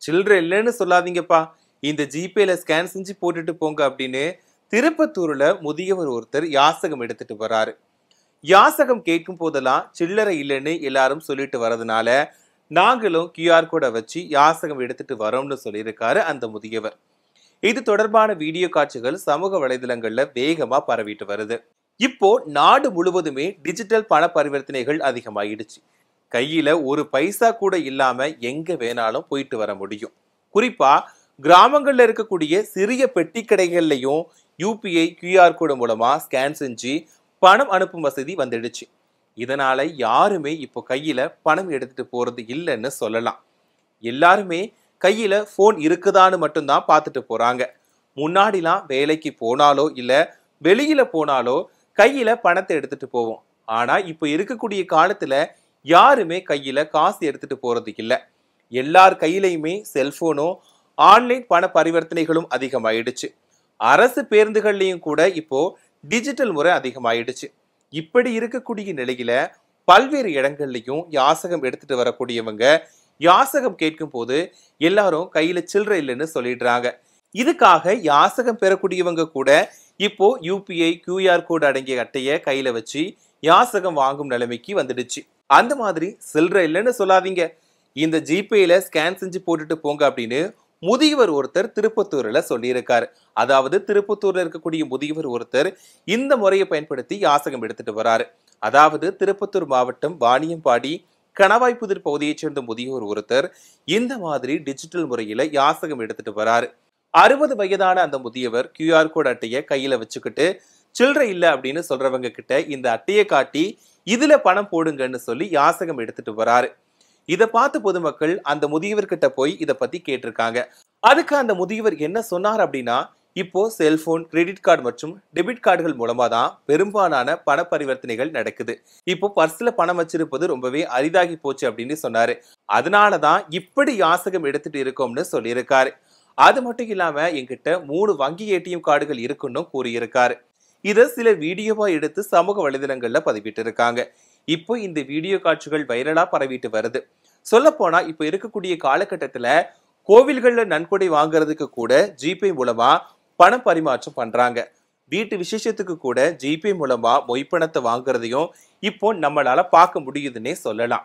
சில்லறை இல்லைன்னு சொல்லாதீங்கப்பா, இந்த ஜிபேல ஸ்கேன் செஞ்சு போட்டுட்டு போங்க அப்படின்னு திருப்பத்தூர்ல முதியவர் ஒருத்தர் யாசகம் எடுத்துட்டு வராரு. யாசகம் கேட்கும் போதெல்லாம் சில்லறை இல்லைன்னு எல்லாரும் சொல்லிட்டு வரதுனால நாங்களும் QR கோடை வச்சு யாசகம் எடுத்துட்டு வரோம்னு சொல்லியிருக்காரு அந்த முதியவர். இது தொடர்பான வீடியோ காட்சிகள் சமூக வலைதளங்கள்ல வேகமா பரவிட்டு வருது. இப்போ நாடு முழுவதுமே டிஜிட்டல் பண பரிவர்த்தனைகள் அதிகமாயிடுச்சு. கையில ஒரு பைசா கூட இல்லாம எங்க வேணாலும் போயிட்டு வர முடியும். குறிப்பா கிராமங்கள்ல இருக்கக்கூடிய சிறிய பெட்டி கடைகள்லயும் UPI QR கோடு மூலமா ஸ்கேன் செஞ்சு பணம் அனுப்பும் வசதி வந்துடுச்சு. இதனால யாருமே இப்போ கையில பணம் எடுத்துட்டு போறது இல்லைன்னு சொல்லலாம். எல்லாருமே கையில போன் இருக்குதான்னு மட்டும்தான் பார்த்துட்டு போறாங்க. முன்னாடிலாம் வேலைக்கு போனாலோ இல்ல வெளியில போனாலோ கையில பணத்தை எடுத்துட்டு போவோம். ஆனா இப்போ இருக்கக்கூடிய காலத்துல யாருமே கையில காசு எடுத்துட்டு போறது இல்ல. எல்லார் கையிலையுமே செல்போனும் ஆன்லைன் பண பரிவர்த்தனைகளும் அதிகமாயிடுச்சு. அரசு பேருந்துகள்லயும் கூட இப்போ டிஜிட்டல் முறை அதிகமாயிடுச்சு. இப்படி இருக்கக்கூடிய நிலையில பல்வேறு இடங்கள்லயும் யாசகம் எடுத்துட்டு வரக்கூடியவங்க யாசகம் கேட்கும் போது எல்லாரும் கையில சில்லறை இல்லைன்னு சொல்லிடுறாங்க. இதுக்காக யாசகம் பெறக்கூடியவங்க கூட இப்போ UPI QR கோடு அடங்கிய அட்டைய கையில வச்சு யாசகம் வாங்கும் நிலைமைக்கு வந்துடுச்சு. அந்த மாதிரி சில்லறை இல்லைன்னு சொல்லாதீங்க, இந்த ஜிபேல ஸ்கேன் செஞ்சு போட்டுட்டு போங்க அப்படின்னு முதியவர் ஒருத்தர் திருப்பத்தூர்ல சொல்லியிருக்காரு. அதாவது திருப்பத்தூர்ல இருக்கக்கூடிய முதியவர் ஒருத்தர் இந்த முறையை பயன்படுத்தி யாசகம் எடுத்துட்டு வராரு. அதாவது திருப்பத்தூர் மாவட்டம் வாணியம்பாடி கணவாய்ப்புதிர் பகுதியைச் சேர்ந்த முதியவர் ஒருத்தர் இந்த மாதிரி டிஜிட்டல் முறையில யாசகம் எடுத்துட்டு வராரு. 60 வயதான அந்த முதியவர் QR கோட் அட்டையை கையில வச்சுக்கிட்டு சில்லறை இல்ல அப்படின்னு சொல்றவங்க கிட்ட இந்த அட்டையை காட்டி இதுல பணம் போடுங்கன்னு சொல்லி யாசகம் எடுத்துட்டு வராரு. இதை பார்த்து பொதுமக்கள் அந்த முதியவர் கிட்ட போய் இதை பத்தி கேட்டிருக்காங்க. அதுக்கு அந்த முதியவர் என்ன சொன்னார் அப்படின்னா, இப்போ செல்போன், கிரெடிட் கார்டு மற்றும் டெபிட் கார்டுகள் மூலமா தான் பெரும்பாலான பண பரிவர்த்தனைகள் நடக்குது. இப்போ பர்ஸ்ல பணம் வச்சிருப்பது ரொம்பவே அரிதாகி போச்சு அப்படின்னு சொன்னாரு. அதனாலதான் இப்படி யாசகம் எடுத்துட்டு இருக்கோம்னு சொல்லியிருக்காரு. அது மட்டும் இல்லாம என்கிட்ட 3 வங்கி ATM கார்டுகள் இருக்குன்னு கூறியிருக்காரு. இதை சில வீடியோவா எடுத்து சமூக வலைதளங்கள்ல பதிவிட்டு இருக்காங்க. இப்போ இந்த வீடியோ காட்சிகள் வைரலா பரவிட்டு வருது. சொல்ல போனா இப்ப இருக்கக்கூடிய காலகட்டத்துல கோவில்கள்ல நன்கொடை வாங்குறதுக்கு கூட ஜிபே மூலமா பண பரிமாற்றம் பண்றாங்க. வீட்டு விசேஷத்துக்கு கூட ஜிபே மூலமா மொய் பணத்தை வாங்குறதையும் இப்போ நம்மளால பார்க்க முடியுதுன்னே சொல்லலாம்.